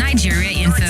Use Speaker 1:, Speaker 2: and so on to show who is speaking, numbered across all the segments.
Speaker 1: Nigeria Info.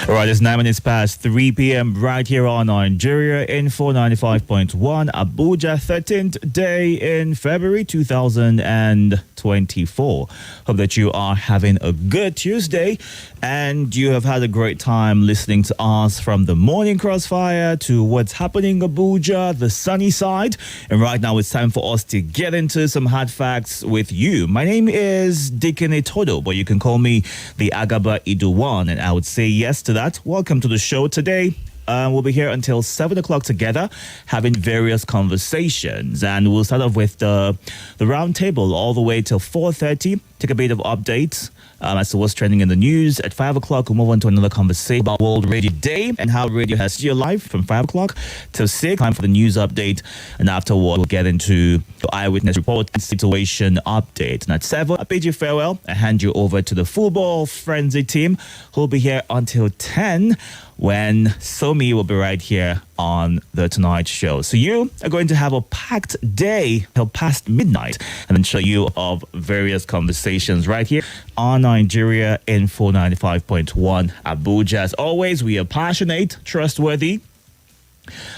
Speaker 2: All right, it's 9 minutes past 3 p.m. right here on Nigeria Info 95.1, Abuja, 13th day in February 2024. Hope that you are having a good Tuesday and you have had a great time listening to us from the morning crossfire to what's happening in Abuja, the sunny side. And right now it's time for us to get into some hard facts with you. My name is Deacon Itodo, but you can call me the Agaba Iduwan, and I would say yes to that. Welcome to the show today. We'll be here until 7 o'clock together having various conversations, and we'll start off with the roundtable all the way till 4:30. Take a bit of updates as to what's trending in the news. At 5 o'clock, we'll move on to another conversation about World Radio Day and how radio has your life from 5 o'clock till 6. Time for the news update, and afterward, we'll get into the eyewitness report and situation update. And at 7, I bid you farewell. I hand you over to the football frenzy team, who'll be here until 10, when Somi will be right here on the Tonight Show. So you are going to have a packed day till past midnight, and then show you of various conversations right here on Nigeria Info 95.1 Abuja. As always, we are passionate, trustworthy,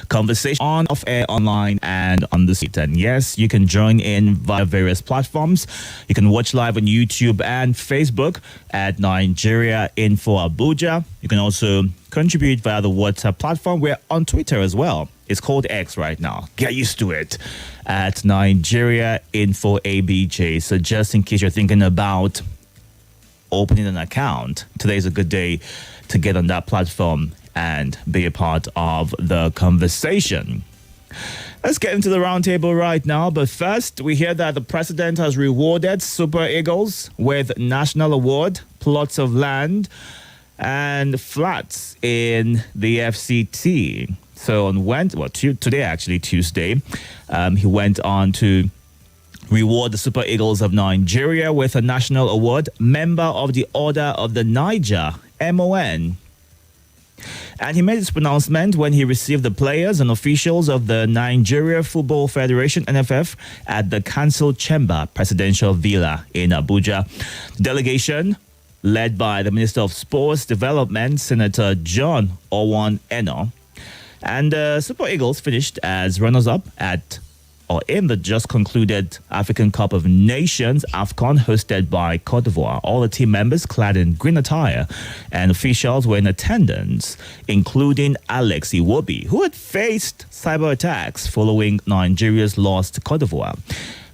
Speaker 2: conversation on, off air, online, and on the seat. And yes, you can join in via various platforms. You can watch live on YouTube and Facebook at Nigeria Info Abuja. You can also contribute via the WhatsApp platform. We're on Twitter as well. It's called X right now. Get used to it at Nigeria Info ABJ. So just in case you're thinking about opening an account, today is a good day to get on that platform and be a part of the conversation. Let's get into the roundtable right now. But first, we hear that the president has rewarded Super Eagles with National Award, plots of land, and flats in the FCT. So today, actually, Tuesday, he went on to reward the Super Eagles of Nigeria with a national award, member of the Order of the Niger, MON. And he made this pronouncement when he received the players and officials of the Nigeria Football Federation, NFF, at the Council Chamber Presidential Villa in Abuja. The delegation, led by the Minister of Sports Development, Senator John Owan Eno, and Super Eagles finished as runners-up in the just concluded African Cup of Nations, AFCON, hosted by Cote d'Ivoire. All the team members clad in green attire, and officials were in attendance, including Alex Iwobi, who had faced cyber attacks following Nigeria's loss to Cote d'Ivoire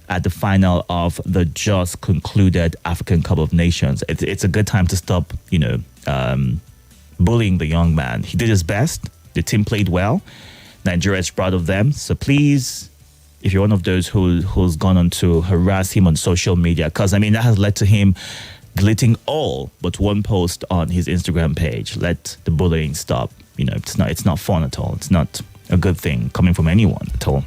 Speaker 2: at the final of the just concluded African Cup of Nations. It's a good time to stop, bullying the young man. He did his best. The team played well. Nigeria is proud of them. So please, if you're one of those who's gone on to harass him on social media, because that has led to him deleting all but one post on his Instagram page. Let the bullying stop. It's not fun at all. It's not a good thing coming from anyone at all.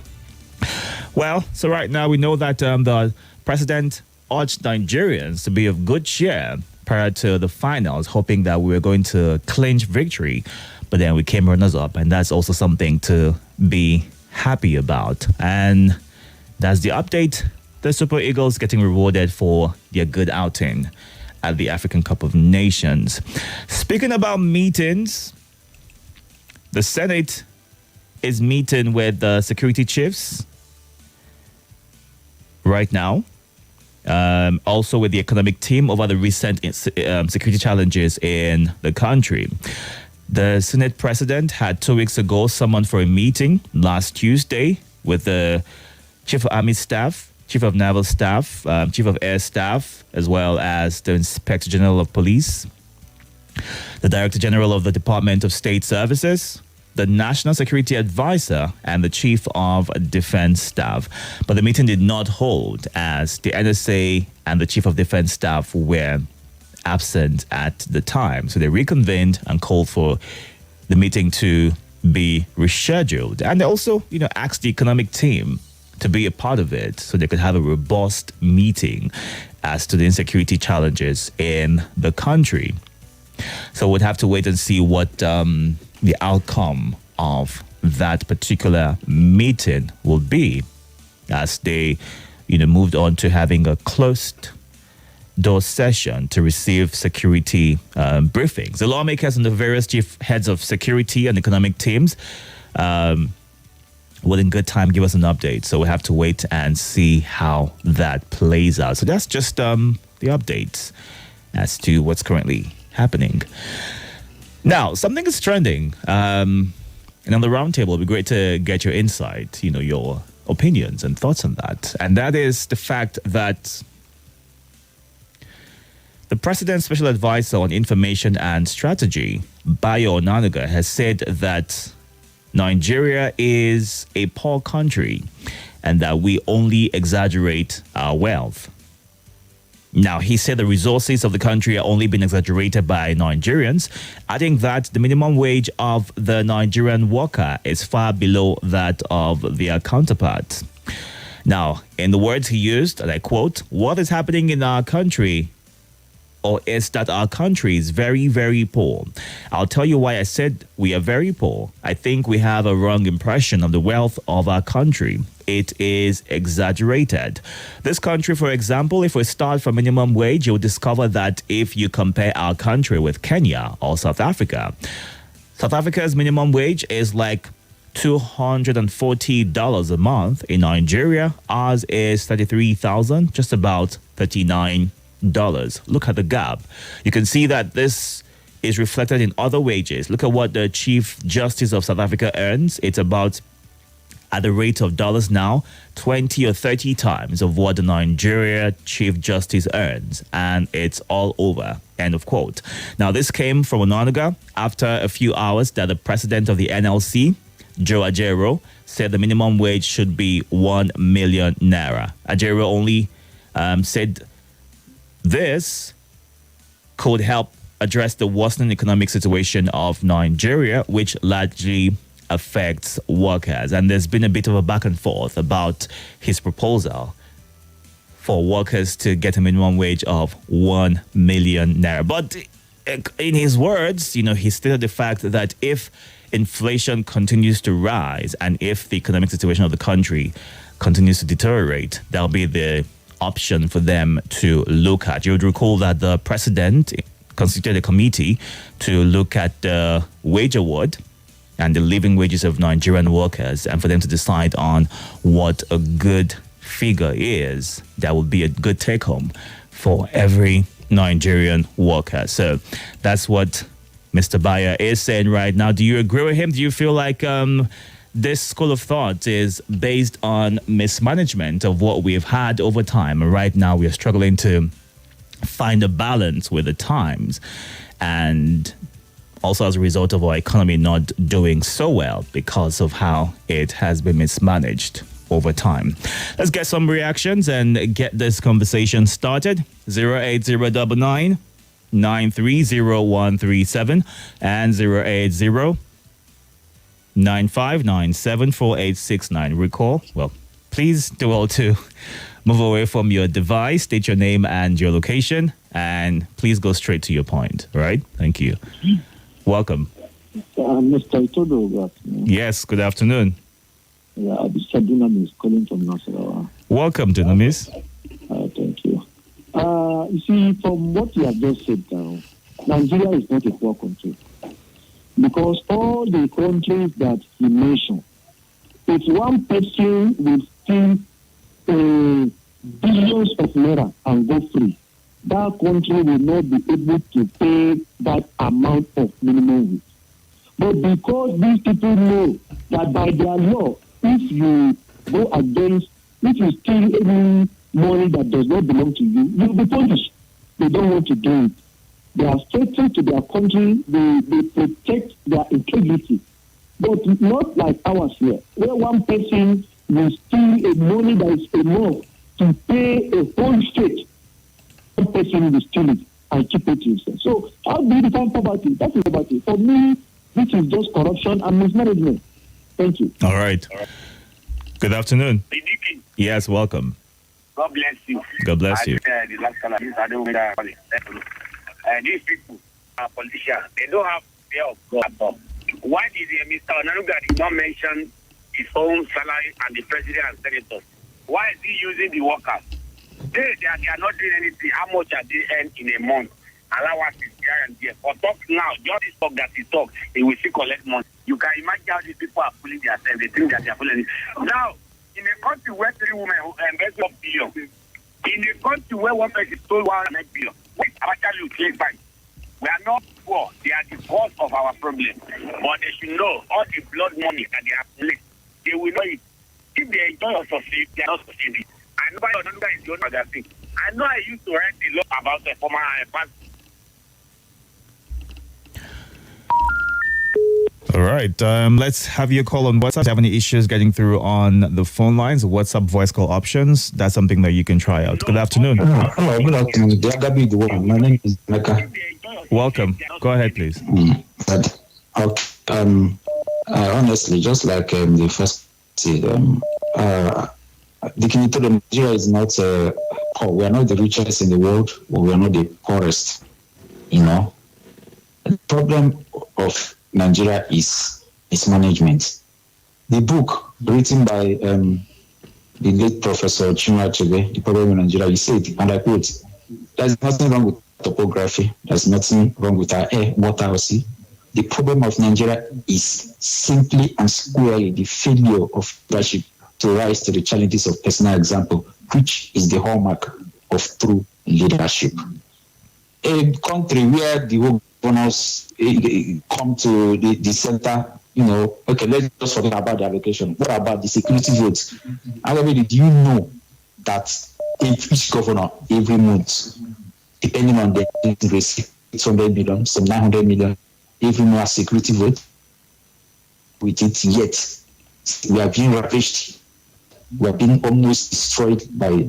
Speaker 2: Well, so right now we know that the president urged Nigerians to be of good cheer prior to the finals, hoping that we were going to clinch victory, but then we came runners-up, and that's also something to be happy about. And that's the update. The Super Eagles getting rewarded for their good outing at the African Cup of Nations. Speaking about meetings, the Senate is meeting with the security chiefs right now. Also with the economic team over the recent security challenges in the country. The Senate president had 2 weeks ago summoned for a meeting last Tuesday with the Chief of Army Staff, Chief of Naval Staff, Chief of Air Staff, as well as the Inspector General of Police, the Director General of the Department of State Services, the National Security Advisor, and the Chief of Defense Staff. But the meeting did not hold as the NSA and the Chief of Defense Staff were absent at the time. So they reconvened and called for the meeting to be rescheduled. And they also, asked the economic team to be a part of it so they could have a robust meeting as to the insecurity challenges in the country. So we'd have to wait and see what the outcome of that particular meeting will be. as they, moved on to having a closed door session to receive security briefings. The lawmakers and the various chief heads of security and economic teams will in good time give us an update. So we have to wait and see how that plays out. So that's just the updates as to what's currently happening. Now, something is trending. And on the roundtable, it'll be great to get your insight, your opinions and thoughts on that. And that is the fact that the President's Special Advisor on Information and Strategy, Bayo Onanuga, has said that Nigeria is a poor country and that we only exaggerate our wealth. Now, he said the resources of the country are only being exaggerated by Nigerians, adding that the minimum wage of the Nigerian worker is far below that of their counterparts. Now, in the words he used, and I quote, "What is happening in our country is that our country is very, very poor. I'll tell you why I said we are very poor. I think we have a wrong impression of the wealth of our country. It is exaggerated. This country, for example, if we start from minimum wage, you'll discover that if you compare our country with Kenya or South Africa, South Africa's minimum wage is like $240 a month. In Nigeria, ours is $33,000, just about $39. Look at the gap. You can see that this is reflected in other wages. Look at what the Chief Justice of South Africa earns. It's about, at the rate of dollars now, 20 or 30 times of what the Nigeria Chief Justice earns. And it's all over. End of quote. Now, this came from Onanuga after a few hours that the president of the NLC, Joe Ajero, said the minimum wage should be 1 million naira. Ajero only said this could help address the worsening economic situation of Nigeria, which largely affects workers. And there's been a bit of a back and forth about his proposal for workers to get a minimum wage of 1 million naira. But in his words, he stated the fact that if inflation continues to rise and if the economic situation of the country continues to deteriorate, that'll be the option for them to look at. You would recall that the president constituted a committee to look at the wage award and the living wages of Nigerian workers and for them to decide on what a good figure is that would be a good take home for every Nigerian worker. So that's what Mr. Bayer is saying right now. Do you agree with him? Do you feel like this school of thought is based on mismanagement of what we've had over time? And right now we are struggling to find a balance with the times, and also as a result of our economy not doing so well because of how it has been mismanaged over time. Let's get some reactions and get this conversation started. 08099 930137 and 080 95974869. Recall, please do all to move away from your device, state your name and your location, and please go straight to your point. All right? Thank you. Welcome.
Speaker 3: Mr. Itodo.
Speaker 2: Yes, good afternoon.
Speaker 3: Mr. Dunamis calling from Nasarawa.
Speaker 2: Welcome, Dunamis.
Speaker 3: Thank you. You see, from what you have just said now, Nigeria is not a poor country. Because all the countries that he mentioned, if one person will steal billions of naira and go free, that country will not be able to pay that amount of minimum wage. But because these people know that by their law, if you go against, if you steal any money that does not belong to you, you'll be punished. They don't want to do it. They are faithful to their country. They protect their integrity. But not like ours here, where one person will steal a money that is enough to pay a whole state. One person will steal it and keep it to himself. So how do you define poverty? That is poverty. For me, this is just corruption and mismanagement. Thank you.
Speaker 2: All right. Good afternoon. Yes, welcome.
Speaker 4: God bless you.
Speaker 2: God bless you.
Speaker 4: These people are politicians. They don't have fear of God at all. Why did Mr. Onanuga not mention his own salary and the president and senators? Why is he using the workers? They are not doing anything. How much are they earn in a month? Allowances here and there. For talk now, just this talk that he talk, he will still collect money. You can imagine how these people are fooling themselves. They think that they are fooling it. Now, in a country where 3 women invest $1 billion, in a country where one person stole $100 billion, what actually you take back? We are not poor. They are the cause of our problem. But they should know all the blood money that they have placed. They will know it. If they enjoy or succeed, they are not succeeding. I know another is your magazine. I know I used to write a lot about the former past.
Speaker 2: All right. Let's have your call on WhatsApp. If you have any issues getting through on the phone lines, WhatsApp voice call options, that's something that you can try out. Good afternoon.
Speaker 5: Hello, good afternoon. The one. My name is Mecca.
Speaker 2: Welcome. Go ahead, please.
Speaker 5: Honestly, just like the first, the Itodo Nigeria is not poor. We are not the richest in the world, but we are not the poorest. The problem of Nigeria is management. The book written by the late Professor Chinua Achebe, The Problem in Nigeria, he said, and I quote, "There's nothing wrong with topography. There's nothing wrong with our air, water, or sea. The problem of Nigeria is simply and squarely the failure of leadership to rise to the challenges of personal example, which is the hallmark of true leadership." A country where the governors come to the center, okay, let's just forget about the allocation. What about the security votes? However, did you know that each governor every month, depending on the receive 600 million, some 900 million, every month as security vote? With it, yet we are being ravished. We are being almost destroyed by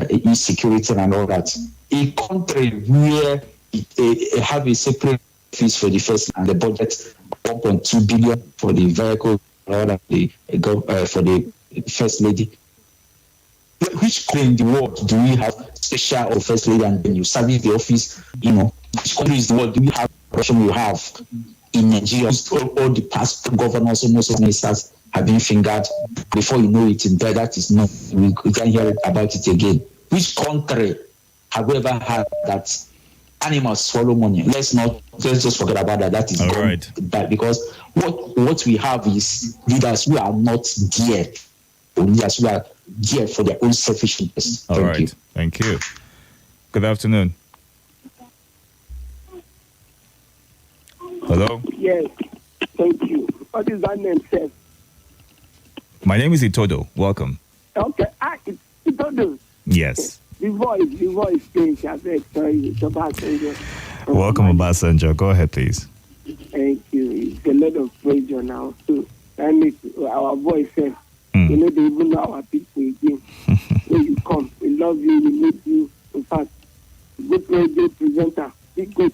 Speaker 5: insecurity and all that. A country where it have a separate fees for the first and the budget 1.2 billion for the vehicle for the first lady. Which country in the world do we have special or first lady and then you service the office? Which country is the world do we have Russian you have in Nigeria? All the past governors, almost ministers have been fingered. Before you know it, in there that is not. We can't hear about it again. Which country have we ever had that animals swallow money? Let's just forget about that. That is
Speaker 2: all right.
Speaker 5: Bad because what we have is leaders who are not there, or leaders who are there for their own selfish interests. Thank you.
Speaker 2: Thank you. Good afternoon. Hello.
Speaker 3: Yes, thank you. What is that name, sir?
Speaker 2: My name is Itodo. Welcome.
Speaker 3: Okay, it's Itodo.
Speaker 2: Yes.
Speaker 3: The voice changed. I said, sorry, it's Obasanjo.
Speaker 2: Welcome, Obasanjo. Go ahead, please.
Speaker 3: Thank you. It's a lot of pressure now. So that makes our voice says, they even know our people again. When you come, we love you, we need you. In fact, good radio presenter, be good.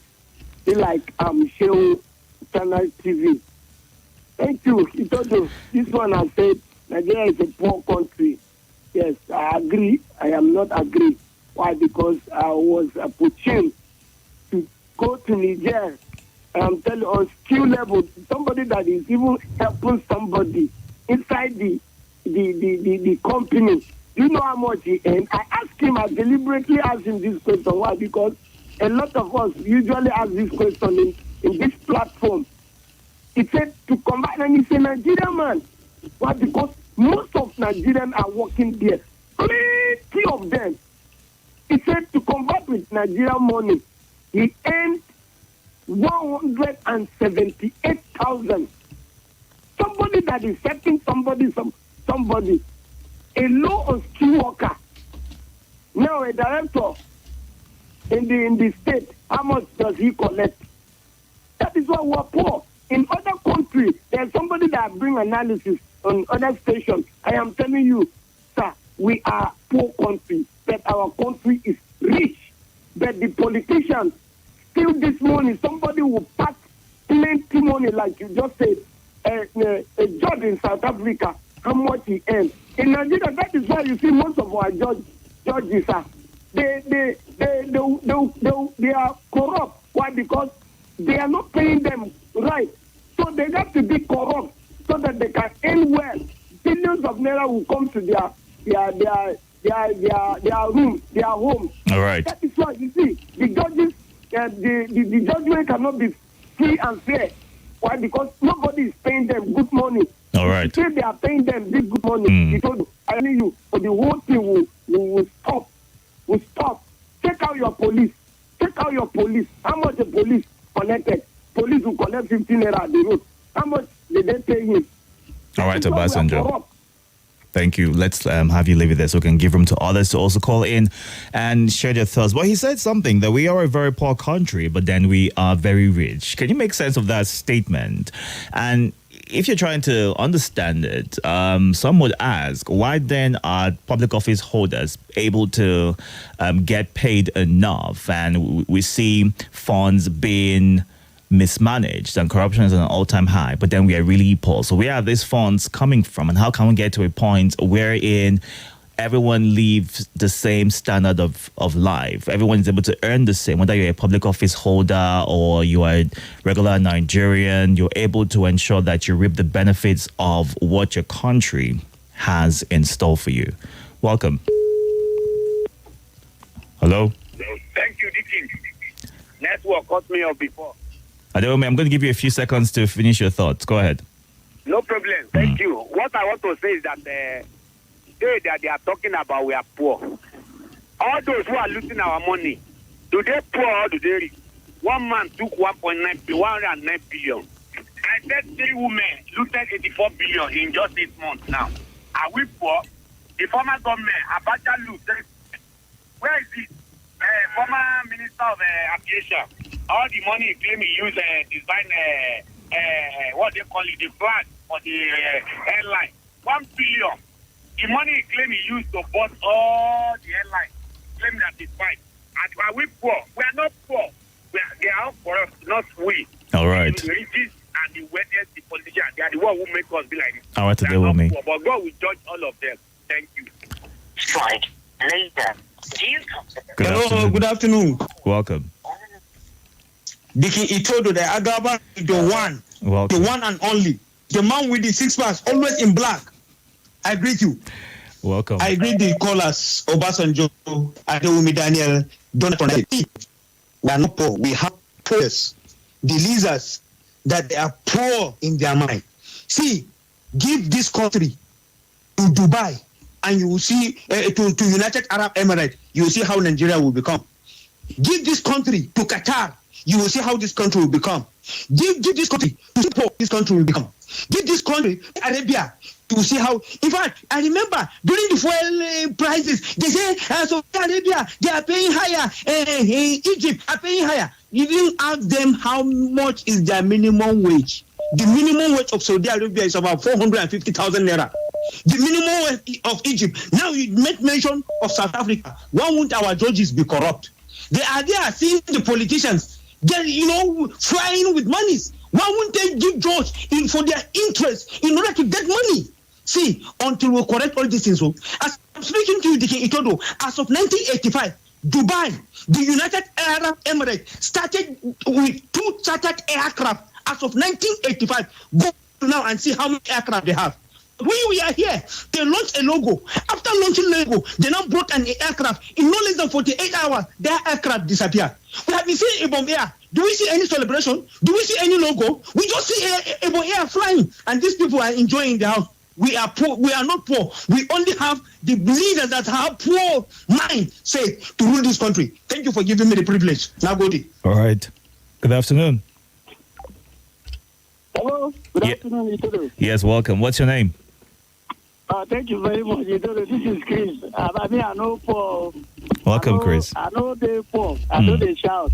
Speaker 3: Be like Sheo Channel TV. Thank you. Itodo. This one I said, Nigeria is a poor country. Yes, I agree. I am not agree. Why? Because I was opportune to go to Niger. I'm telling you, on skill level, somebody that is even helping somebody inside the company. Do you know how much he earned? I asked him, I deliberately asked him this question. Why? Because a lot of us usually ask this question in this platform. He said to combine, and he's a Nigerian man. Why? Because most of Nigerians are working there. Plenty of them. He said to convert with Nigerian money, he earned 178,000. Somebody that is setting somebody, a low on skill worker. Now a director in the state, how much does he collect? That is why we're poor. In other countries, there's somebody that bring analysis on other stations. I am telling you, sir, we are poor country, but our country is rich. But the politicians steal this money. Somebody will pack plenty money, like you just said. A judge in South Africa, how much he earns. In Nigeria, that is why you see most of our judges are they are corrupt. Why? Because they are not paying them right. So they have to be corrupt so that they can earn well. Billions of naira will come to their their rooms, their homes.
Speaker 2: All right.
Speaker 3: That is why you see the judges, the judgment cannot be free and fair. Why? Because nobody is paying them good money.
Speaker 2: All right.
Speaker 3: If they are paying them big good money, Itodo, I tell you, for the whole thing will stop. Will stop. Take out your police. Take out your police. How much the police collected? Police will collect 15 naira at the road. How much did they pay him?
Speaker 2: All right, Obasanjo. Thank you. Let's have you leave it there so we can give room to others to also call in and share their thoughts. Well, he said something that we are a very poor country, but then we are very rich. Can you make sense of that statement? And if you're trying to understand it, some would ask, why then are public office holders able to get paid enough? And we see funds being mismanaged and corruption is at an all-time high, but then we are really poor. So where are these funds coming from, and how can we get to a point wherein everyone lives the same standard of life? Everyone is able to earn the same, whether you're a public office holder or you are a regular Nigerian. You're able to ensure that you reap the benefits of what your country has in store for you. Welcome. Hello?
Speaker 4: Thank you, Dickie. Network cut me off before.
Speaker 2: Adewumi, I'm going to give you a few seconds to finish your thoughts. Go ahead.
Speaker 4: No problem. Thank you. What I want to say is that they are talking about we are poor. All those who are losing our money, do they poor or do they rich? One man took 109 billion. I said 3 women looted 84 billion in just 8 months now. Are we poor? The former government, Abuja looted. Where is it? Former Minister of Aviation. All the money he claimed he used design what they call it, the flag for the airline. 1 billion. The money he claimed he used to bought all the airlines. Claim that it's fine. And are we poor? We are not poor. They are all for us, not we.
Speaker 2: All right.
Speaker 4: The richest and the wealthiest, the politicians, they are the ones who make us be like this.
Speaker 2: All right, today with me.
Speaker 4: But God will judge all of them. Thank you.
Speaker 1: Strike later. Do you consider?
Speaker 2: Hello,
Speaker 6: good afternoon.
Speaker 2: Welcome.
Speaker 6: Dickie Itodo, the Agaba,
Speaker 2: Welcome.
Speaker 6: the one and only, the man with the 6 packs, always in black. I greet you.
Speaker 2: Welcome.
Speaker 6: I greet the callers, Obasanjo, Adewumi Daniel, Donald. We are not poor. We have poors. The losers that they are poor in their mind. See, give this country to Dubai, and you will see to United Arab Emirates. You will see how Nigeria will become. Give this country to Qatar. You will see how this country will become. Give this country to Singapore. This country will become. Give this country to Arabia. To see how. In fact, I remember during the fuel prices, they say Saudi Arabia they are paying higher. Egypt are paying higher. You didn't ask them how much is their minimum wage. The minimum wage of Saudi Arabia is about 450,000 naira. The minimum wage of Egypt. Now you make mention of South Africa. Why won't our judges be corrupt? They are there seeing the politicians, they're, flying with monies. Why won't they give judge for their interest in order to get money? See, until we correct all these things. So, as I'm speaking to you, Dickie Itodo, as of 1985, Dubai, the United Arab Emirates, started with 2 chartered aircraft. As of 1985, go now and see how many aircraft they have. We are here. They launched a logo. After launching logo, they now brought an aircraft. In no less than 48 hours, their aircraft disappeared. We have been seeing Ibom Air. Do we see any celebration? Do we see any logo? We just see Ibom Air flying. And these people are enjoying the house. We are poor. We are not poor. We only have the leaders that have poor mind, say, to rule this country. Thank you for giving me the privilege. Now, Godi.
Speaker 2: All right. Good afternoon.
Speaker 3: Hello. Good afternoon, Itodo.
Speaker 2: Yes, welcome. What's your name?
Speaker 3: Thank you very much, Itodo. This is Chris. I know poor.
Speaker 2: Welcome, Chris.
Speaker 3: I know they poor. I know they shout.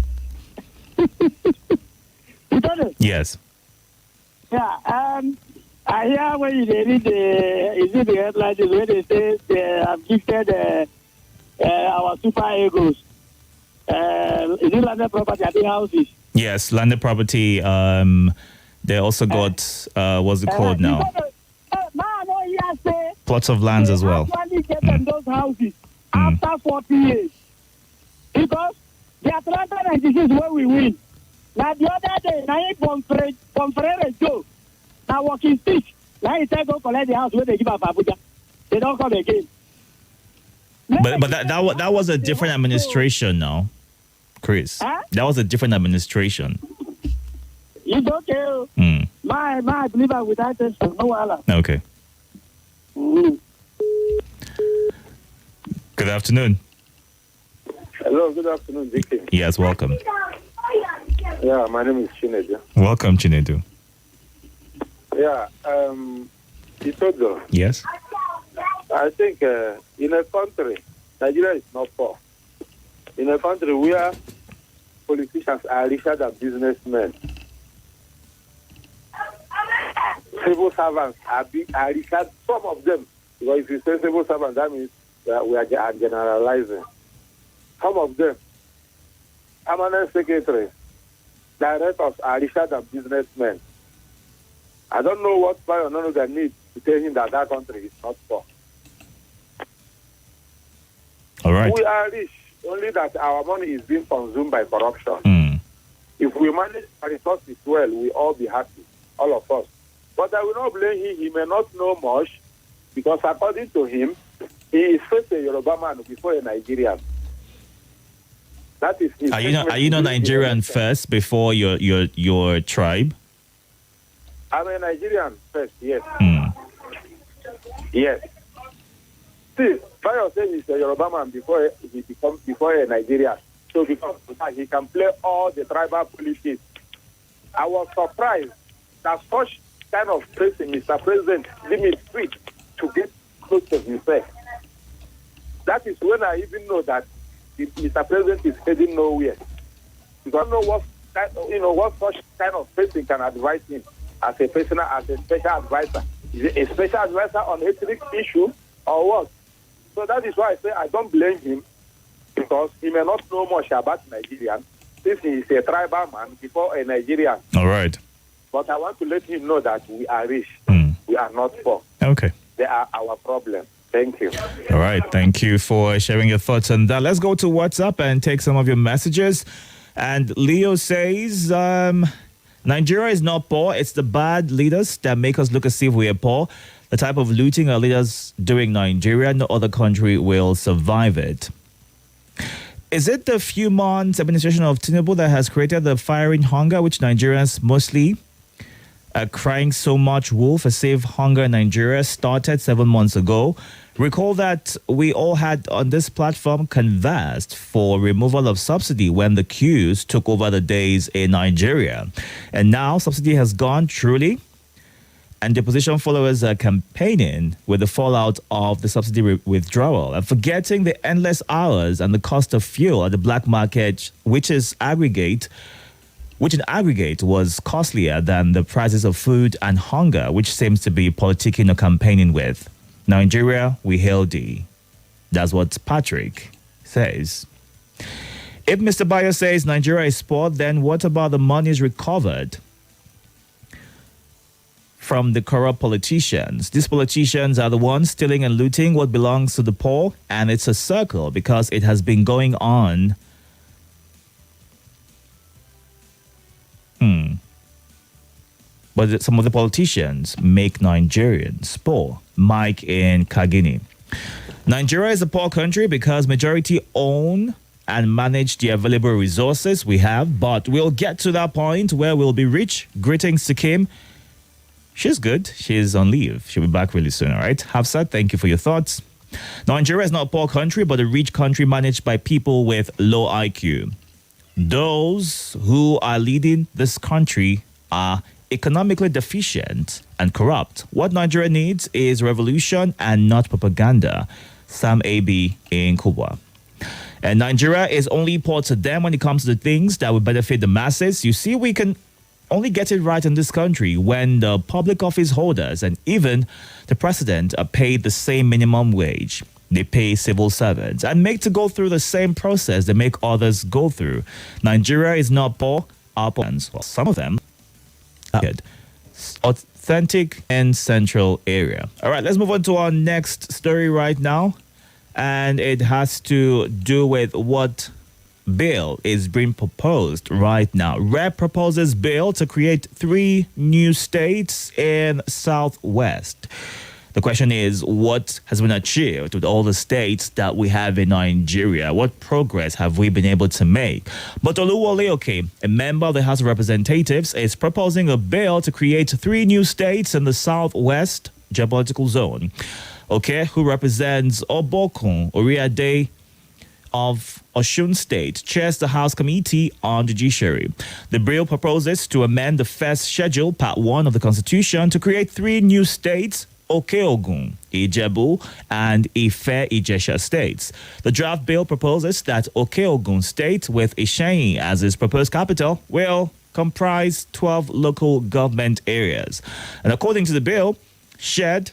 Speaker 3: Itodo.
Speaker 2: Yes.
Speaker 3: Yeah, I hear when you read the headlines where they say they have gifted our super egos. Is it landed property at the houses?
Speaker 2: Yes, landed property. They also got what's it called now? Plots of lands as well.
Speaker 3: Actually get them those houses after 40 years. Because the Atlanta 96 where we win. Now the other day, now he Pomfrere Joe. Now walking stick. Now he said go collect the house where they give up Abuja. They don't come again.
Speaker 2: But that was a different administration now, Chris.
Speaker 3: Huh?
Speaker 2: That was a different administration.
Speaker 3: It's okay.
Speaker 2: Mm.
Speaker 3: My deliver without test, no wahala.
Speaker 2: Okay. Good afternoon.
Speaker 7: Hello, good afternoon, Vicky.
Speaker 2: Yes, welcome.
Speaker 7: Yeah, my name is Chinedu.
Speaker 2: Welcome, Chinedu.
Speaker 7: Yeah, Itodo.
Speaker 2: Yes.
Speaker 7: I think in a country, Nigeria is not poor. In a country where politicians are richer than businessmen, civil servants are richer, some of them, because if you say civil servants, that means that we are generalizing. Some of them, permanent secretaries, directors are richer than businessmen. I don't know what Bayononuga needs to tell him that country is not poor.
Speaker 2: All right.
Speaker 7: We are rich, only that our money is being consumed by corruption.
Speaker 2: Mm.
Speaker 7: If we manage our resources well, we all be happy, all of us. But I will not blame him. He may not know much, because according to him, he is first a Yoruba man before a Nigerian. That is his
Speaker 2: Are you not Nigerian first before your tribe?
Speaker 7: I'm a Nigerian first, yes.
Speaker 2: Mm.
Speaker 7: Yes. See, Bayo says he's a Yoruba man before he becomes a Nigerian. So because of that, he can play all the tribal politics. I was surprised that such kind of person, Mr. President, limit speech to get close to himself. That is when I even know that Mr. President is heading nowhere. Because I don't know what such kind of person can advise him as a special advisor. Is it a special advisor on ethnic issue or what? So that is why I say I don't blame him, because he may not know much about Nigerian, since he is a tribal man before a Nigerian.
Speaker 2: All right.
Speaker 7: But I want to let him know that we are rich.
Speaker 2: Mm.
Speaker 7: We are not poor.
Speaker 2: Okay.
Speaker 7: They are our problem. Thank you.
Speaker 2: All right. Thank you for sharing your thoughts on that. Let's go to WhatsApp and take some of your messages. And Leo says, Nigeria is not poor. It's the bad leaders that make us look as if we are poor. The type of looting our leaders doing Nigeria, no other country will survive it. Is it the few months administration of Tinubu that has created the firing hunger, which Nigerians mostly are crying so much wolf as if hunger in Nigeria started 7 months ago? Recall that we all had on this platform conversed for removal of subsidy when the queues took over the days in Nigeria. And now subsidy has gone truly, and the opposition followers are campaigning with the fallout of the subsidy withdrawal and forgetting the endless hours and the cost of fuel at the black market, which in aggregate was costlier than the prices of food and hunger, which seems to be politicking or campaigning with. Nigeria, we hail thee. That's what Patrick says. If Mr. Bayo says Nigeria is poor, then what about the monies recovered from the corrupt politicians? These politicians are the ones stealing and looting what belongs to the poor, and it's a circle because it has been going on. But some of the politicians make Nigerians poor. Mike in Kagini. Nigeria is a poor country because majority own and manage the available resources we have, but we'll get to that point where we'll be rich. Greetings to Kim. She's good. She's on leave. She'll be back really soon, all right? Hafsat, thank you for your thoughts. Nigeria is not a poor country, but a rich country managed by people with low IQ. Those who are leading this country are economically deficient and corrupt. What Nigeria needs is revolution and not propaganda. Sam A.B. in Kubwa. And Nigeria is only poor to them when it comes to the things that will benefit the masses. You see, we can only get it right in this country when the public office holders and even the president are paid the same minimum wage they pay civil servants and make to go through the same process they make others go through. Nigeria is not poor. Our plans, well, some of them are good. Authentic and central area. All right, let's move on to our next story right now. And it has to do with what bill is being proposed right now. Rep proposes bill to create 3 new states in Southwest. The question is, what has been achieved with all the states that we have in Nigeria? What progress have we been able to make? But Oluwole Oke, a member of the House of Representatives, is proposing a bill to create 3 new states in the Southwest geopolitical zone. Oke, who represents Obokun Oriade of Osun State, chairs the House Committee on Judiciary. The bill proposes to amend the first schedule, Part 1 of the Constitution, to create 3 new states, Oke-Ogun, Ijebu, and Ife-Ijesha states. The draft bill proposes that Oke-Ogun State, with Isheyin as its proposed capital, will comprise 12 local government areas. And according to the bill, shared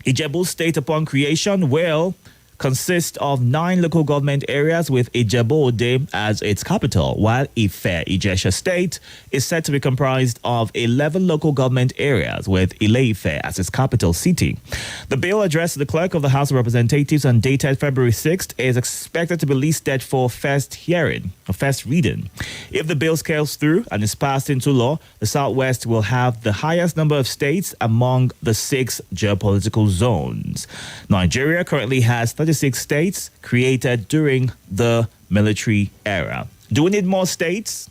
Speaker 2: Ijebu State upon creation will consist of 9 local government areas with Ijebu-Ode as its capital, while Ife-Ijesha State is said to be comprised of 11 local government areas with Ile-Ife as its capital city. The bill addressed to the Clerk of the House of Representatives and dated February 6th is expected to be listed for first reading. If the bill scales through and is passed into law, the Southwest will have the highest number of states among the 6 geopolitical zones. Nigeria currently has 36 states created during the military era. Do we need more states?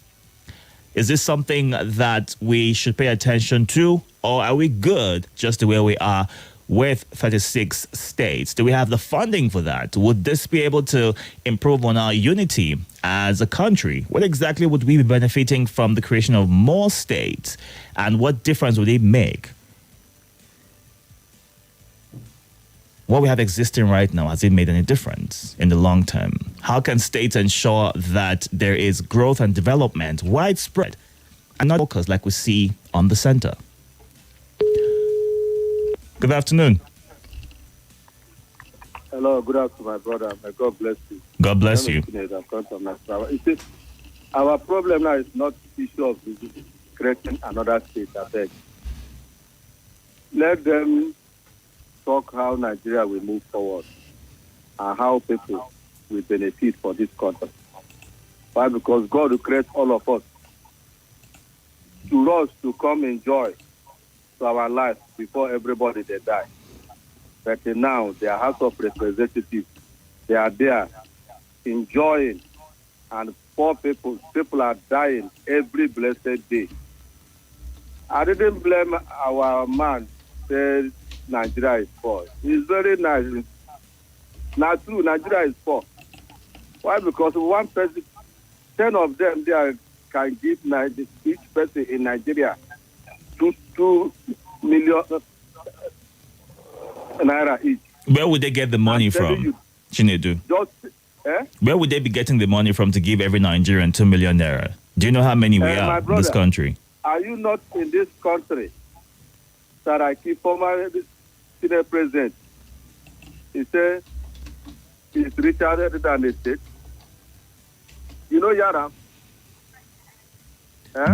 Speaker 2: Is this something that we should pay attention to, or are we good just the way we are with 36 states? Do we have the funding for that? Would this be able to improve on our unity as a country? What exactly would we be benefiting from the creation of more states, and what difference would it make? What we have existing right now, has it made any difference in the long term? How can states ensure that there is growth and development widespread and not focused like we see on the center? Good afternoon.
Speaker 7: Hello, good afternoon, my brother. May God bless you.
Speaker 2: God bless you.
Speaker 7: Our problem now is not the issue of creating another state, I beg. Let them talk how Nigeria will move forward and how people will benefit for this country. Why? Because God will create all of us to us to come enjoy to our life before everybody they die. But now they are House of Representatives. They are there enjoying, and poor people are dying every blessed day. I didn't blame our man said Nigeria is poor. It's very nice. Not true, Nigeria is poor. Why? Because one person, 10 of them there can give each person in Nigeria 2 million naira each.
Speaker 2: Where would they get the money from, Chinedu? Where would they be getting the money from to give every Nigerian 2 million naira? Do you know how many we are in this country?
Speaker 7: Are you not in this country? Saraki, former Senate President, he said he's richer than the state. You know, Yara.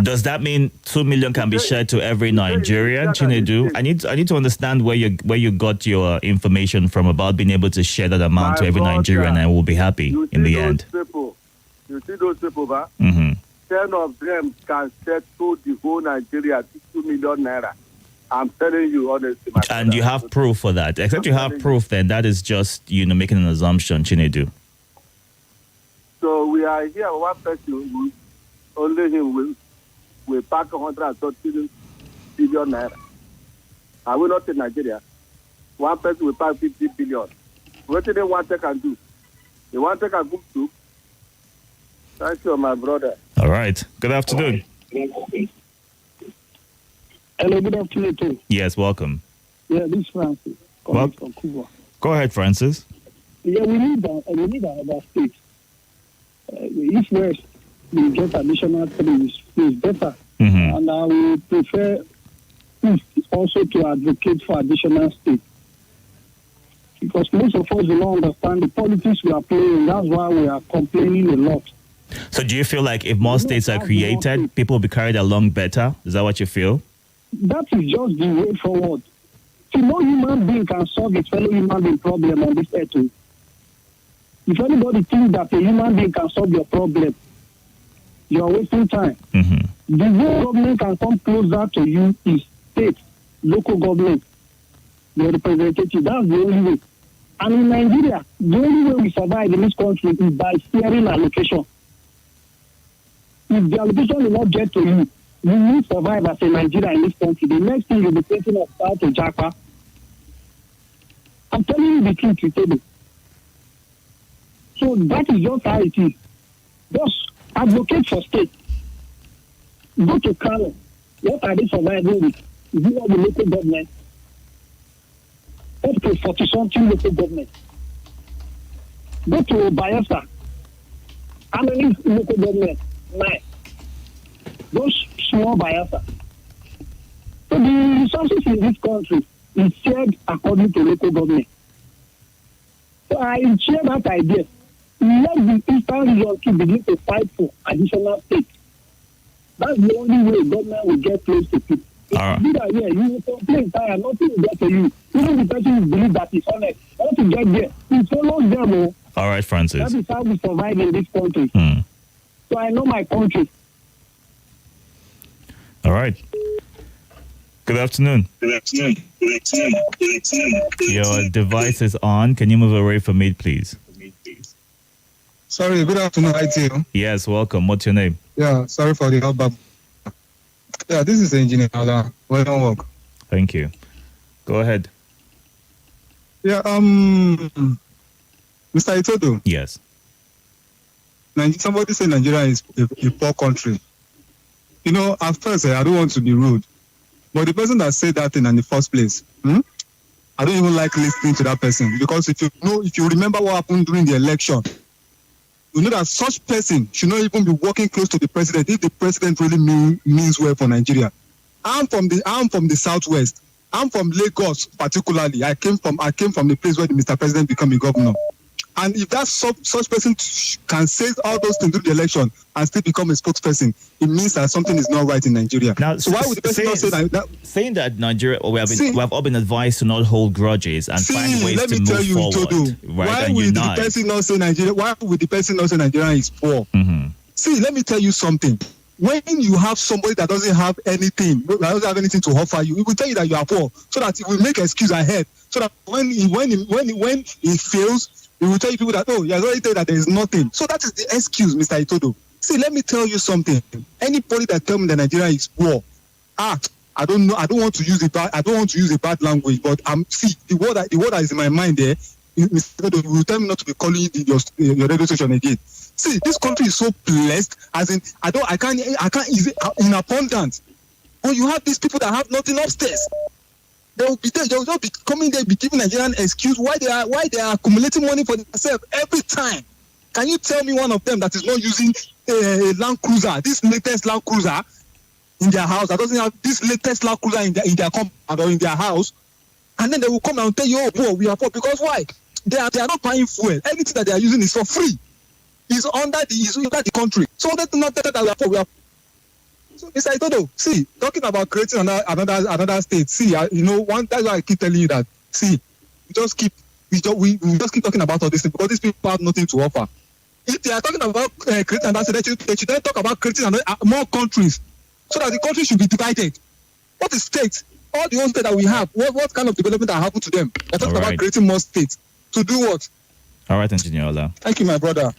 Speaker 2: Does that mean 2 million can be shared to every Nigerian, Chinedu? I need to understand where you got your information from about being able to share that amount to every Nigerian, and we'll be happy in the end.
Speaker 7: You see those people, ba?
Speaker 2: 10
Speaker 7: of them can set to the whole Nigeria 2 million naira. I'm telling you honestly, my
Speaker 2: and
Speaker 7: brother.
Speaker 2: You have proof for that. Except you have proof, then that is just making an assumption, Chinedu.
Speaker 7: So we are here. One person, only him will pack 130 billion naira. Are we not in Nigeria? One person will pack 50 billion. What do they want to can do? They want to take a good soup. Thank you, my brother.
Speaker 2: All right. Good afternoon.
Speaker 3: Hello, good afternoon, too.
Speaker 2: Yes, welcome.
Speaker 3: Yeah, this is Francis. From Cuba.
Speaker 2: Go ahead, Francis.
Speaker 3: Yeah, we need another state. If West will get additional 3 is better.
Speaker 2: Mm-hmm.
Speaker 3: And I would prefer East also to advocate for additional states. Because most of us do not understand the politics we are playing. That's why we are complaining a lot.
Speaker 2: So do you feel like if more states are created, people will be carried along better? Is that what you feel?
Speaker 3: That is just the way forward. See, no human being can solve a fellow human being problem on this earth. If anybody thinks that a human being can solve your problem, you are wasting time.
Speaker 2: Mm-hmm.
Speaker 3: The way government can come closer to you is state, local government. your representative. That's the only way. And in Nigeria, the only way we survive in this country is by sharing allocation. If the allocation will not get to you, you will survive as a Nigerian in this country. The next thing you'll be thinking of start to Japa. I'm telling you the truth, Itodo. So that is just how it is. Just advocate for state. Go to Kano. What are they surviving with? Is it not the local government? Up to 40-something local government. Go to Bayelsa. How many local government? 9. Those small Bayelsa. So the resources in this country is shared according to local government. So I share that idea. Let the Eastern region to begin to fight for additional states. That's the only way government will get close to people. If you do that here, you will complain, tire, nothing will get to you. Even the person who believes that is honest. Once you get there, it follows them.
Speaker 2: All right, Francis.
Speaker 3: That is how we survive in this country. So I know my country.
Speaker 2: All right. Good afternoon. Your device is on. Can you move away from it, please?
Speaker 8: Sorry, good afternoon, ITO.
Speaker 2: Yes, welcome. What's your name?
Speaker 8: Yeah, sorry for the outback. Yeah, this is Engineer Ala. Well done work.
Speaker 2: Thank you. Go ahead.
Speaker 8: Yeah, Mr. Itodo.
Speaker 2: Yes.
Speaker 8: Somebody said Nigeria is a poor country. You know, at first, I don't want to be rude, but the person that said that thing in the first place, I don't even like listening to that person, because if you remember what happened during the election, you know that such person should not even be working close to the president if the president really means well for Nigeria. I'm from the southwest. I'm from Lagos, particularly. I came from the place where the Mr. President became a governor. And if that such person can say all those things during the election and still become a spokesperson, it means that something is not right in Nigeria. Now, so why would the person not say that? Saying
Speaker 2: that Nigeria, we have all been advised to not hold grudges and find ways to move forward. Right, why would the person not say Nigeria? Why would the person not say Nigeria is poor? See, let me tell you something. When you have somebody that doesn't have anything, that doesn't have anything to offer you, it will tell you that you are poor, so that it will make excuse ahead, so that when he fails, we will tell you people that, oh, you already told that there is nothing. So that is the excuse, Mr. Itodo. See, let me tell you something. Anybody that tells me that Nigeria is poor, I don't know. I don't want to use a bad language, but see, the word that is in my mind there, Mr. Itodo, will tell me not to be calling your radio station again. See, this country is so blessed, as in I can't easily in abundance. But you have these people that have nothing upstairs. They will be there. They will just be coming there, be giving Nigerian excuse why they are accumulating money for themselves every time. Can you tell me one of them that is not using a Land Cruiser, this latest Land Cruiser in their house, that doesn't have this latest Land Cruiser in their compound or in their house, and then they will come and tell you, oh, poor, we are poor, because why? They are not buying fuel. Everything that they are using is for free. It's under the country. So that's not that we are poor. We are. So, Mr. Itodo, see, talking about creating another state, see, that's why I keep telling you that, see, we just keep talking about all this thing, because these people have nothing to offer. If they are talking about creating another state, they should then talk about creating more countries, so that the country should be divided. What is state? All the old states that we have, what kind of development that happened to them? They're talking about creating more states. To do what? All right, Engineer Ola.
Speaker 8: Thank you, my brother.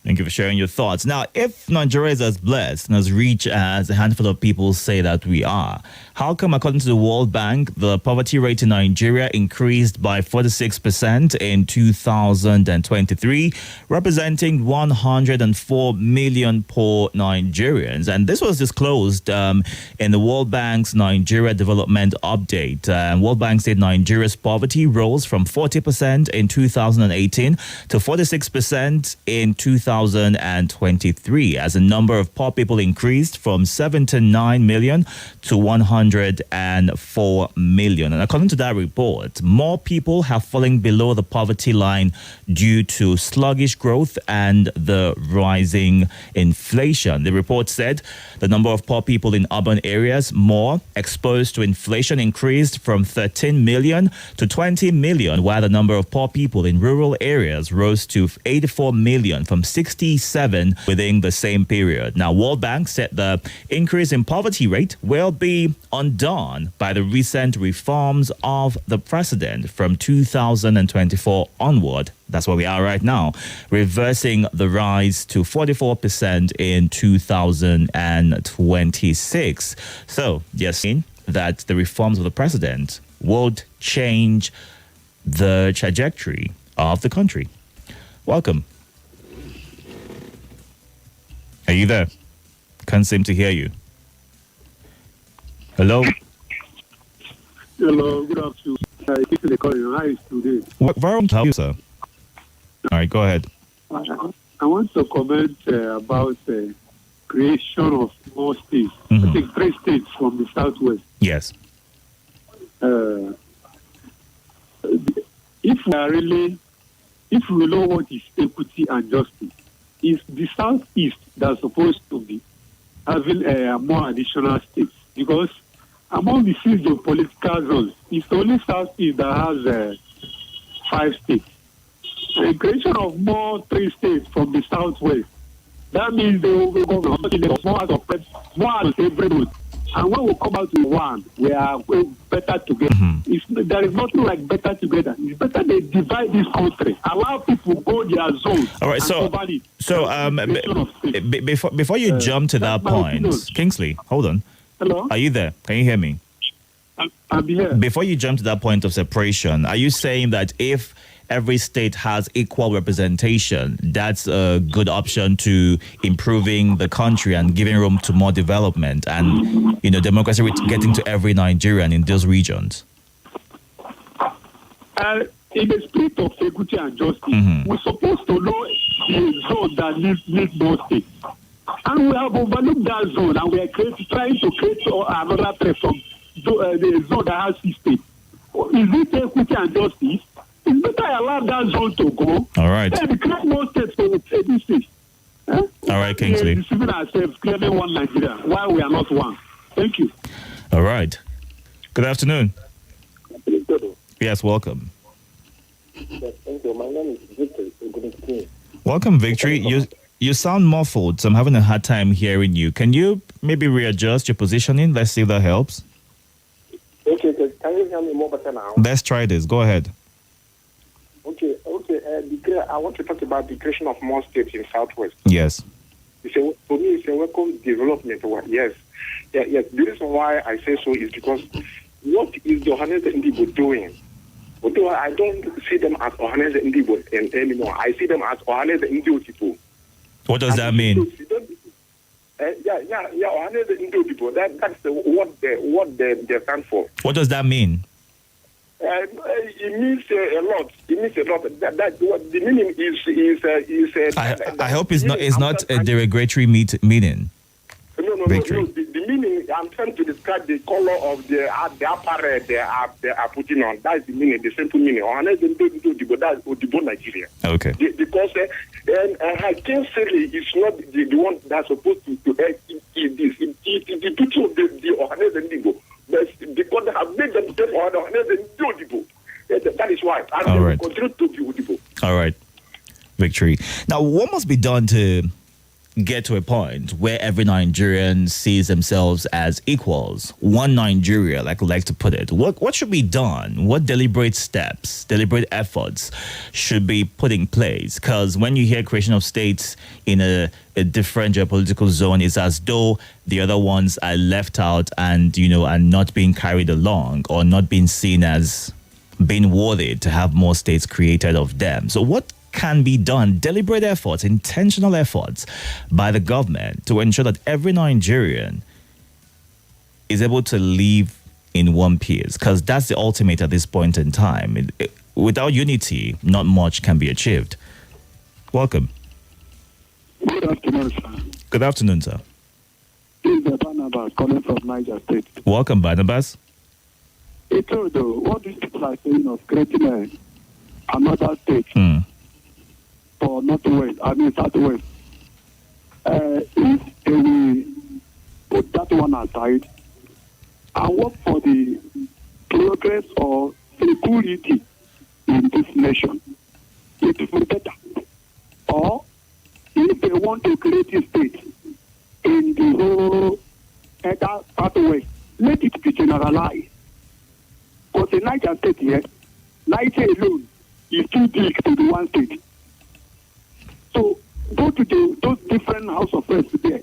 Speaker 2: Thank you for sharing your thoughts. Now, if Nigeria is as blessed and as rich as a handful of people say that we are, how come, according to the World Bank, the poverty rate in Nigeria increased by 46% in 2023, representing 104 million poor Nigerians? And this was disclosed in the World Bank's Nigeria Development Update. World Bank said Nigeria's poverty rose from 40% in 2018 to 46% in 2023, as the number of poor people increased from 79 million to 104 million. And according to that report, more people have fallen below the poverty line due to sluggish growth and the rising inflation. The report said the number of poor people in urban areas more exposed to inflation increased from 13 million to 20 million, while the number of poor people in rural areas rose to 84 million from 60 67 within the same period. Now, World Bank said the increase in poverty rate will be undone by the recent reforms of the president from 2024 onward. That's where we are right now, reversing the rise to 44% in 2026. So, you're seeing that the reforms of the president would change the trajectory of the country. Welcome. Are you there? Can't seem to hear you. Hello?
Speaker 3: Hello, good afternoon. This is the calling. How is today?
Speaker 2: Where are you, sir? All right, go ahead.
Speaker 3: I want to comment about creation of more states.
Speaker 2: Mhm.
Speaker 3: I think 3 states from the southwest.
Speaker 2: Yes.
Speaker 3: If we know what is equity and justice, it's the southeast that's supposed to be having more additional states, because among the 6 geopolitical zones, it's only southeast that has 5 states. The creation of more 3 states from the southwest, that means they will go more out of every road. And when we come out to one, we are better together.
Speaker 2: Mm-hmm.
Speaker 3: There is nothing like better together. It's better they divide this country, allow people go their zones.
Speaker 2: All right, before you jump to that point, Kingsley, hold on.
Speaker 3: Hello?
Speaker 2: Are you there? Can you hear me?
Speaker 3: I'm here.
Speaker 2: Before you jump to that point of separation, are you saying that if every state has equal representation, that's a good option to improving the country and giving room to more development and, democracy getting to every Nigerian in those regions?
Speaker 3: In the spirit of equity and justice, we're supposed to know the zone that needs more states. And we have overlooked that zone, and we are trying to create another place from the zone that has 6 states. Is it equity and justice? It's better allow that zone to go.
Speaker 2: All right.
Speaker 3: Then create more states for the states.
Speaker 2: All right, Kingsley.
Speaker 3: We are deceiving ourselves, claiming one Nigeria, while we are not one. Thank you.
Speaker 2: All right. Good afternoon.
Speaker 7: Itodo.
Speaker 2: Yes, welcome.
Speaker 7: Yes, thank you. My name is Victory. Good evening.
Speaker 2: Welcome, Victory. You sound muffled, so I'm having a hard time hearing you. Can you maybe readjust your positioning? Let's see if that helps.
Speaker 7: Okay, can you hear me more better now?
Speaker 2: Let's try this. Go ahead.
Speaker 7: Okay. I want to talk about the creation of more states in Southwest.
Speaker 2: Yes.
Speaker 7: For me, it's a welcome development. Yes. The reason why I say so is because what is the Ohaneze Ndibo doing? Although I don't see them as Ohaneze Ndibo anymore. I see them as Ohaneze Ndibo.
Speaker 2: What does that mean?
Speaker 7: Ohaneze Ndibo. That's what they stand for.
Speaker 2: What does that mean?
Speaker 7: It means a lot. It means a lot. That what the meaning is.
Speaker 2: I hope it's not a derogatory meaning.
Speaker 7: No. The meaning, I'm trying to describe the color of the apparel they are putting on. That's the meaning, the simple meaning. That's Odibo Nigeria.
Speaker 2: Okay.
Speaker 7: Because King Siri is not the one that's supposed to this. It is the people of the Ohaneze Ndibo. Because they have made themselves Ohaneze Ndibo. That is why. And
Speaker 2: all
Speaker 7: they
Speaker 2: right.
Speaker 7: will continue to be Odibo.
Speaker 2: All right. Victory. Now, what must be done to get to a point where every Nigerian sees themselves as equals? One Nigeria, like I like to put it. What should be done? What deliberate steps, deliberate efforts should be put in place? Because when you hear creation of states in a different geopolitical zone, it's as though the other ones are left out and, are not being carried along or not being seen as being worthy to have more states created of them. So what can be done, deliberate efforts, intentional efforts by the government to ensure that every Nigerian is able to live in one piece? Because that's the ultimate at this point in time. Without unity, not much can be achieved. Welcome.
Speaker 3: Good afternoon, sir.
Speaker 2: Good afternoon, sir.
Speaker 3: This is Barnabas calling from Niger State.
Speaker 2: Welcome, Barnabas.
Speaker 3: Itodo, what these people are saying of creating another state for southwest. If they will put that one aside and work for the progress or security in this nation, it will be better. Or if want to create a state in the whole that pathway, let it be generalized. Because in Niger State here, Niger alone is too big to be one state. So go to those different house of reps there.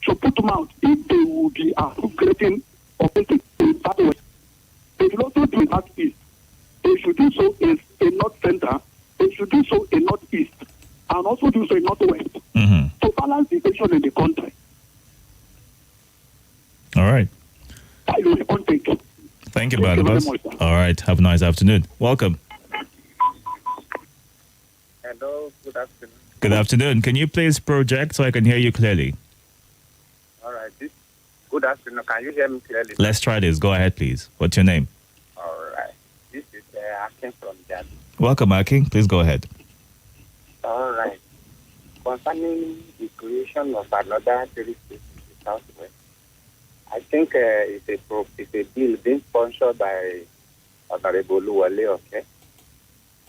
Speaker 3: So put them out if they will be creating or making a pathway. They should also do that east. They should do so in north center. They should do so in northeast, and also do so in northwest to balance the situation in the country.
Speaker 2: All right.
Speaker 3: That is the context.
Speaker 2: Thank you, Barnabas. All right. Have a nice afternoon. Welcome.
Speaker 7: Hello, good afternoon.
Speaker 2: Good afternoon. Can you please project so I can hear you clearly?
Speaker 7: All right. Good afternoon. Can you hear me clearly?
Speaker 2: Let's try this. Go ahead, please. What's your name?
Speaker 7: All right. This is Akin from Jali.
Speaker 2: Welcome, Aking. Please go ahead.
Speaker 7: All right. Concerning the creation of another 3 states in the Southwest, I think it's a bill being sponsored by Honorable Luwale, okay?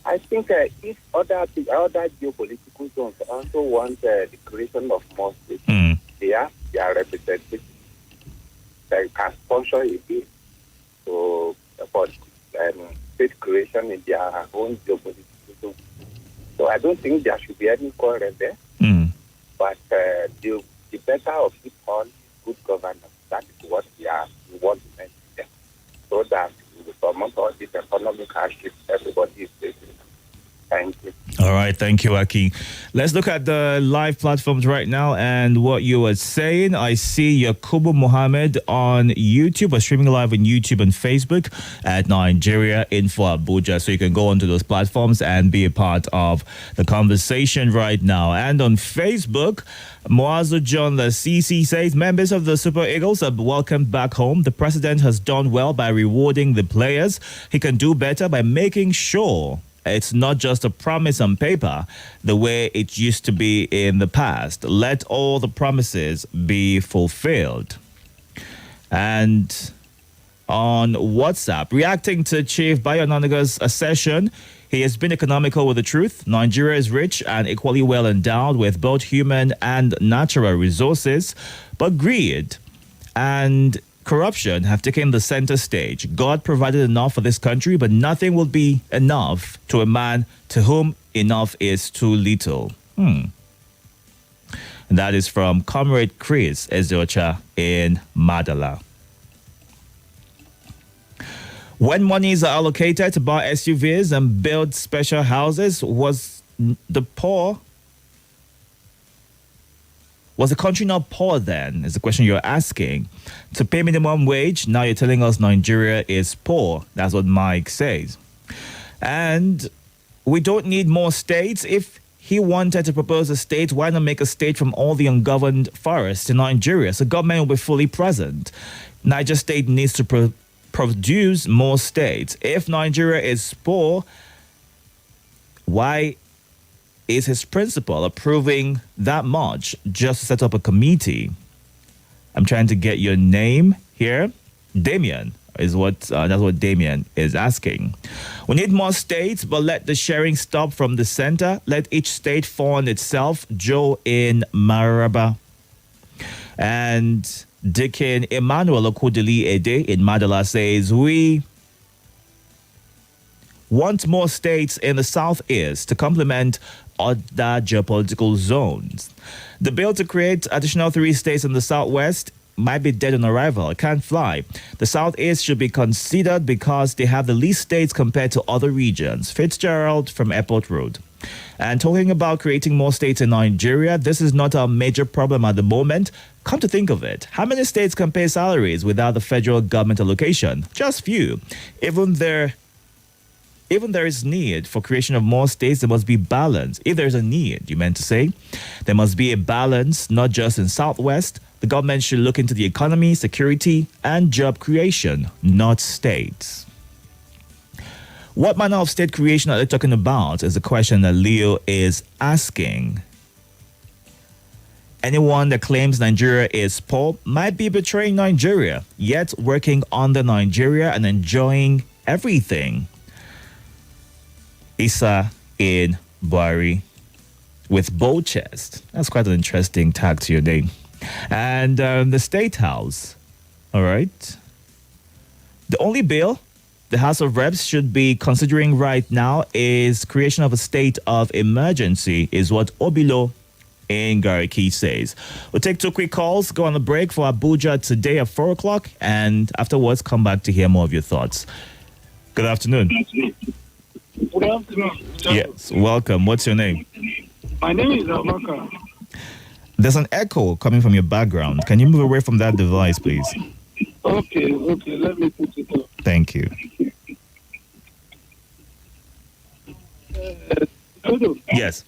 Speaker 7: I think if other geopolitical zones also want the creation of more states, they have their representatives that can sponsor a bill for state creation in their own geopolitical zone. So I don't think there should be any quarrel there. But the better of it all is good governance. That is what we want to mention there. So that we will promote all this economic hardship everybody is facing. Thank you.
Speaker 2: All right. Thank you, Aki. Let's look at the live platforms right now and what you were saying. I see Yakubu Mohammed on YouTube. We're streaming live on YouTube and Facebook at Nigeria Info Abuja. So you can go onto those platforms and be a part of the conversation right now. And on Facebook, Moazu John the CC says, members of the Super Eagles are welcomed back home. The president has done well by rewarding the players. He can do better by making sure it's not just a promise on paper the way it used to be in the past. Let all the promises be fulfilled. And on WhatsApp, reacting to Chief Bayonaniga's assertion, he has been economical with the truth. Nigeria is rich and equally well endowed with both human and natural resources, but greed and corruption have taken the center stage. God provided enough for this country, but nothing will be enough to a man to whom enough is too little. And that is from Comrade Chris Ezocha in Madala. When monies are allocated to buy SUVs and build special houses, was the country not poor then, is the question you're asking. To pay minimum wage, now you're telling us Nigeria is poor. That's what Mike says. And we don't need more states. If he wanted to propose a state, why not make a state from all the ungoverned forests in Nigeria? So government will be fully present. Niger State needs to produce more states. If Nigeria is poor, why is his principal approving that much just to set up a committee? I'm trying to get your name here. Damien is that's what Damien is asking. We need more states, but let the sharing stop from the center. Let each state fund itself. Joe in Maraba. And Dickin Emmanuel Okudili Ede in Madala says, we want more states in the southeast to complement other geopolitical zones. The bill to create additional 3 states in the southwest might be dead on arrival. It can't fly. The southeast should be considered because they have the least states compared to other regions. Fitzgerald from Airport Road. And talking about creating more states in Nigeria, this is not a major problem at the moment. Come to think of it, how many states can pay salaries without the federal government allocation? Just few. Even there is need for creation of more states, there must be balance. If there's a need, you meant to say, there must be a balance, not just in Southwest. The government should look into the economy, security, and job creation, not states. What manner of state creation are they talking about is the question that Leo is asking. Anyone that claims Nigeria is poor might be betraying Nigeria, yet working under Nigeria and enjoying everything. Isa in Bari. with bold chest. That's quite an interesting tag to your name. And the State House, all right? The only bill the House of Reps should be considering right now is creation of a state of emergency, is what Obilo in Gariki says. We'll take 2 quick calls, go on a break for Abuja today at 4 o'clock, and afterwards come back to hear more of your thoughts. Good afternoon.
Speaker 3: Good afternoon.
Speaker 2: Yes, welcome. What's your name?
Speaker 3: My name is Abaka.
Speaker 2: There's an echo coming from your background. Can you move away from that device, please?
Speaker 3: Okay, let me put it up.
Speaker 2: Thank you.
Speaker 3: Itodo,
Speaker 2: Yes,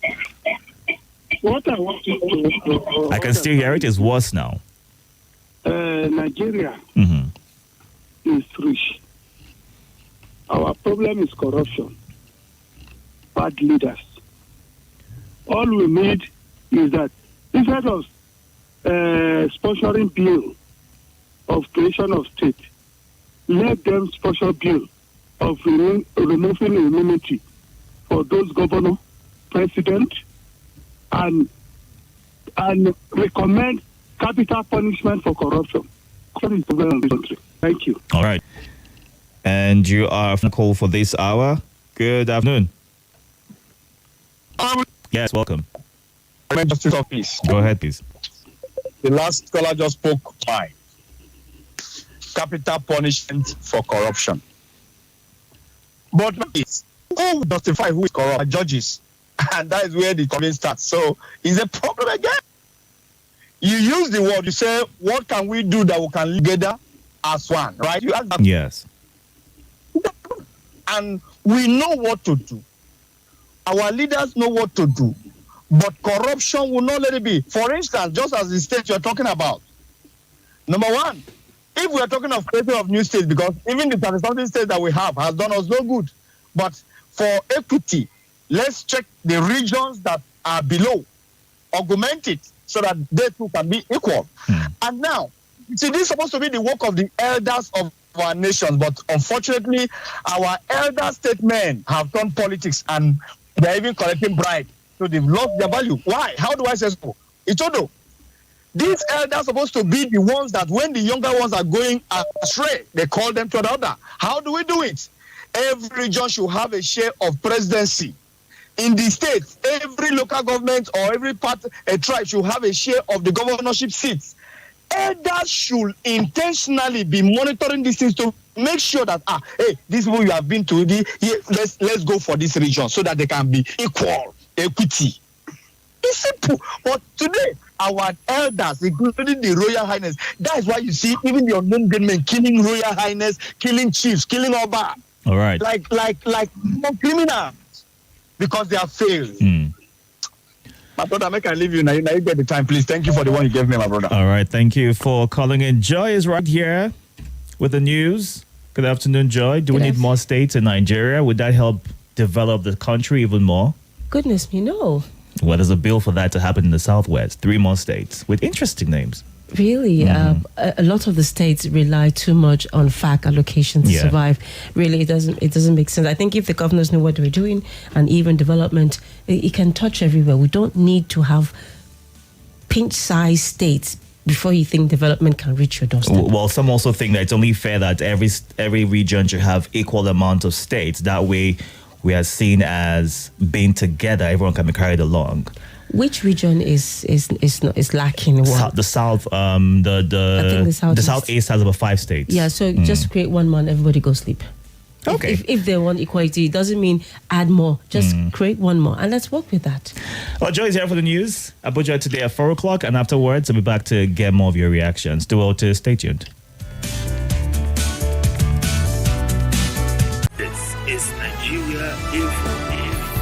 Speaker 3: what I want you to
Speaker 2: I can still hear it. It's worse now.
Speaker 3: Nigeria
Speaker 2: Hmm.
Speaker 3: is rich. Our problem is corruption, bad leaders. All we need is that instead of sponsoring bill of creation of state, let them sponsor bill of removing immunity for those governor, president, and recommend capital punishment for corruption. That is the problem of this country. Thank you.
Speaker 2: All right. And you are on the call for this hour. Good afternoon. Yes, welcome.
Speaker 9: Justice of Peace.
Speaker 2: Go ahead, please.
Speaker 9: The last scholar just spoke fine. Capital punishment for corruption. But who justify who is corrupt? Judges. And that is where the comment starts. So it's a problem again. You use the word, you say, what can we do that we can live together as one, right? You ask that.
Speaker 2: Yes.
Speaker 9: And we know what to do. Our leaders know what to do. But corruption will not let it be. For instance, just as the state you're talking about. Number one, if we are talking of creation of new states, because even the 30-something states that we have has done us no good. But for equity, let's check the regions that are below, augment it so that they too can be equal. And now, see, this is supposed to be the work of the elders of our nations, but unfortunately, our elder statesmen have done politics and they're even collecting bribes. So they've lost their value. Why? How do I say so? Itodo, these elders are supposed to be the ones that when the younger ones are going astray, they call them to another. How do we do it? Every region should have a share of presidency. In the states, every local government or every part, a tribe should have a share of the governorship seats. Elders should intentionally be monitoring these things to make sure that, hey, this is who you have been to, let's go for this region so that they can be equal, equity. It's simple. But today, our elders, including the Royal Highness, that is why you see even the unknown men killing Royal Highness, killing chiefs, killing Oba.
Speaker 2: All right.
Speaker 9: Like criminals, because they have failed. My brother, make I leave you now. You get the time, please. Thank you for the one you gave me, my brother.
Speaker 2: All right. Thank you for calling in. Joy is right here with the news. Good afternoon, Joy. Do we need more states in Nigeria? Would that help develop the country even more?
Speaker 10: Goodness me, no.
Speaker 2: Well, there's a bill for that to happen in the Southwest. 3 more states with interesting names.
Speaker 10: Really, a lot of the states rely too much on FAC allocation to survive. Really, it doesn't make sense. I think if the governors know what they're doing and even development, it can touch everywhere. We don't need to have pinch-sized states before you think development can reach your doorstep.
Speaker 2: Well, some also think that it's only fair that every region should have equal amount of states. That way, we are seen as being together. Everyone can be carried along.
Speaker 10: Which region is lacking? What?
Speaker 2: The South,
Speaker 10: I think
Speaker 2: the Southeast has about 5 states.
Speaker 10: Yeah, so just create one more and everybody go sleep.
Speaker 2: Okay.
Speaker 10: If they want equality, it doesn't mean add more. Just create one more and let's work with that.
Speaker 2: Well, Joy is here for the news. Abuja today at 4 o'clock, and afterwards, I'll be back to get more of your reactions. Do well to stay tuned.
Speaker 11: This is Nigeria Info.